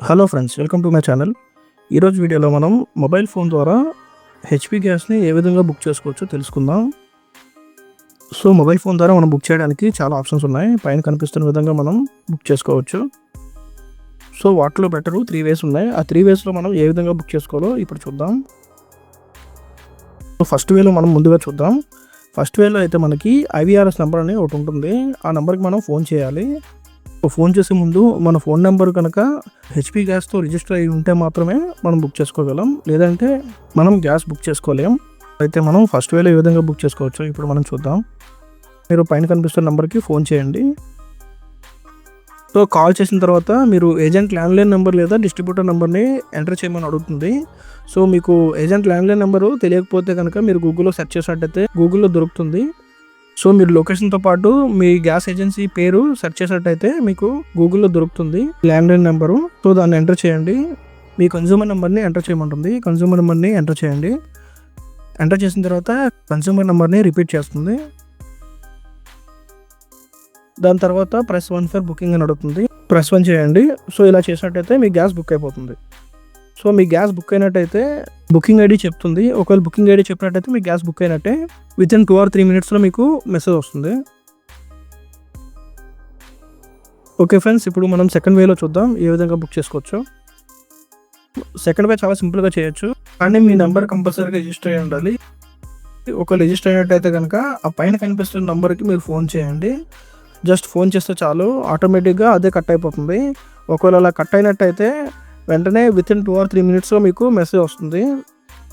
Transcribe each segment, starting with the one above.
Hello friends, welcome to my channel. ఈరోజు వీడియోలో మనం మొబైల్ ఫోన్ ద్వారా హెచ్పి గ్యాస్ని ఏ విధంగా బుక్ చేసుకోవచ్చో తెలుసుకుందాం. సో మొబైల్ ఫోన్ ద్వారా మనం బుక్ చేయడానికి చాలా ఆప్షన్స్ ఉన్నాయి. పైన కనిపిస్తున్న విధంగా మనం బుక్ చేసుకోవచ్చు. సో వాటిలో బెటరు 3 వేస్ ఉన్నాయి. ఆ 3 వేస్లో మనం ఏ విధంగా బుక్ చేసుకోవాలో ఇప్పుడు చూద్దాం. సో ఫస్ట్ వేలో మనం ముందుగా చూద్దాం. ఫస్ట్ వేలో అయితే మనకి IVRS నెంబర్ అని ఒకటి ఉంటుంది. ఆ నెంబర్కి మనం ఫోన్ చేయాలి. ఫోన్ చేసే ముందు మన ఫోన్ నెంబర్ కనుక హెచ్పి గ్యాస్తో రిజిస్టర్ అయి ఉంటే మాత్రమే మనం బుక్ చేసుకోగలం, లేదంటే మనం గ్యాస్ బుక్ చేసుకోలేం. అయితే మనం ఫస్ట్ వేలో ఏ విధంగా బుక్ చేసుకోవచ్చు ఇప్పుడు మనం చూద్దాం. మీరు పైన కనిపిస్తున్న నెంబర్కి ఫోన్ చేయండి. సో కాల్ చేసిన తర్వాత మీరు ఏజెంట్ ల్యాండ్లైన్ నెంబర్ లేదా డిస్ట్రిబ్యూటర్ నెంబర్ని ఎంటర్ చేయమని అడుగుతుంది. సో మీకు ఏజెంట్ ల్యాండ్లైన్ నెంబరు తెలియకపోతే కనుక మీరు గూగుల్లో సెర్చ్ చేసినట్టయితే గూగుల్లో దొరుకుతుంది. సో మీరు లొకేషన్తో పాటు మీ గ్యాస్ ఏజెన్సీ పేరు సెర్చ్ చేసినట్టయితే మీకు గూగుల్లో దొరుకుతుంది ల్యాండ్లైన్ నెంబరు. సో దాన్ని ఎంటర్ చేయండి. మీ కన్జ్యూమర్ నెంబర్ని ఎంటర్ చేయమంటుంది. కన్జ్యూమర్ నెంబర్ని ఎంటర్ చేయండి. ఎంటర్ చేసిన తర్వాత కన్జ్యూమర్ నెంబర్ని రిపీట్ చేస్తుంది. దాని తర్వాత ప్రెస్ 1 ఫర్ బుకింగ్ అని అడుగుతుంది. ప్రెస్ 1 చేయండి. సో ఇలా చేసినట్టయితే మీ గ్యాస్ బుక్ అయిపోతుంది. సో మీ గ్యాస్ బుక్ అయినట్టయితే బుకింగ్ ఐడి చెప్తుంది. ఒకవేళ బుకింగ్ ఐడి చెప్పినట్టయితే మీ గ్యాస్ బుక్ అయినట్టే. వితిన్ 2 or 3 మినిట్స్లో మీకు మెసేజ్ వస్తుంది. ఓకే ఫ్రెండ్స్, ఇప్పుడు మనం సెకండ్ వేలో చూద్దాం ఏ విధంగా బుక్ చేసుకోవచ్చు. సెకండ్ వే చాలా సింపుల్గా చేయొచ్చు, కానీ మీ నెంబర్ కంపల్సరీగా రిజిస్టర్ అయి ఉండాలి. ఒకవేళ రిజిస్టర్ అయినట్టయితే కనుక ఆ పైన కనిపిస్తున్న నెంబర్కి మీరు ఫోన్ చేయండి. జస్ట్ ఫోన్ చేస్తే చాలు, ఆటోమేటిక్గా అదే కట్ అయిపోతుంది. ఒకవేళ అలా కట్ అయినట్టయితే వెంటనే వితిన్ 2 or 3 మినిట్స్లో మీకు మెసేజ్ వస్తుంది,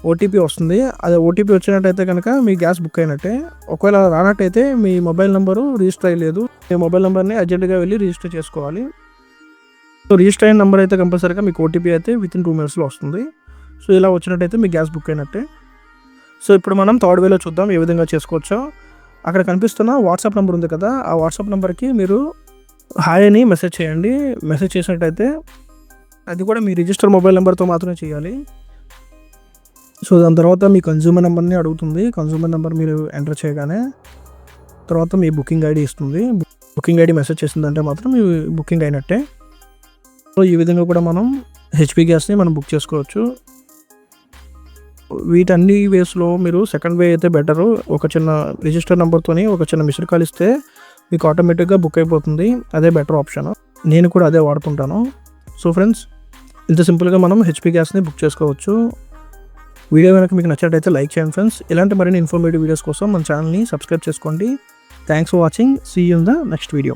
ఓటీపీ వస్తుంది. అది ఓటీపీ వచ్చినట్టయితే కనుక మీ గ్యాస్ బుక్ అయినట్టే. ఒకవేళ రానట్టయితే మీ మొబైల్ నెంబరు రిజిస్టర్ అయ్యలేదు. మీ మొబైల్ నెంబర్ని అర్జెంట్గా వెళ్ళి రిజిస్టర్ చేసుకోవాలి. సో రిజిస్టర్ అయిన నెంబర్ అయితే కంపల్సరీగా మీకు ఓటీపీ అయితే వితిన్ 2 మినిట్స్లో వస్తుంది. సో ఇలా వచ్చినట్టయితే మీ గ్యాస్ బుక్ అయినట్టే. సో ఇప్పుడు మనం థర్డ్ వేలో చూద్దాం ఏ విధంగా చేసుకోవచ్చో. అక్కడ కనిపిస్తున్న వాట్సాప్ నెంబర్ ఉంది కదా, ఆ వాట్సాప్ నెంబర్కి మీరు హాయ్ అని మెసేజ్ చేయండి. మెసేజ్ చేసినట్టయితే అది కూడా మీ రిజిస్టర్ మొబైల్ నెంబర్తో మాత్రమే చేయాలి. సో దాని తర్వాత మీ కన్జ్యూమర్ నెంబర్ని అడుగుతుంది. కన్జ్యూమర్ నెంబర్ మీరు ఎంటర్ చేయగానే తర్వాత మీ బుకింగ్ ఐడి ఇస్తుంది. బుకింగ్ ఐడి మెసేజ్ చేసిందంటే మాత్రం మీ బుకింగ్ అయినట్టే. సో ఈ విధంగా కూడా మనం హెచ్పి గ్యాస్ని మనం బుక్ చేసుకోవచ్చు. వీటన్ని వేస్లో మీరు సెకండ్ వే అయితే బెటరు. ఒక చిన్న రిజిస్టర్ నెంబర్తోని ఒక చిన్న మిస్డ్ కాల్ ఇస్తే మీకు ఆటోమేటిక్గా బుక్ అయిపోతుంది. అదే బెటర్ ఆప్షన్. నేను కూడా అదే వాడుతుంటాను. సో ఫ్రెండ్స్, ఇంత సింపుల్గా మనం హెచ్పి గ్యాస్ని బుక్ చేసుకోవచ్చు. వీడియో కనుక మీకు నచ్చినట్టయితే లైక్ చేయండి ఫ్రెండ్స్. ఇలాంటి మరిన్ని ఇన్ఫర్మేటివ్ వీడియోస్ కోసం మన ఛానల్ని సబ్స్క్రైబ్ చేసుకోండి. Thanks for watching. See you in the next video.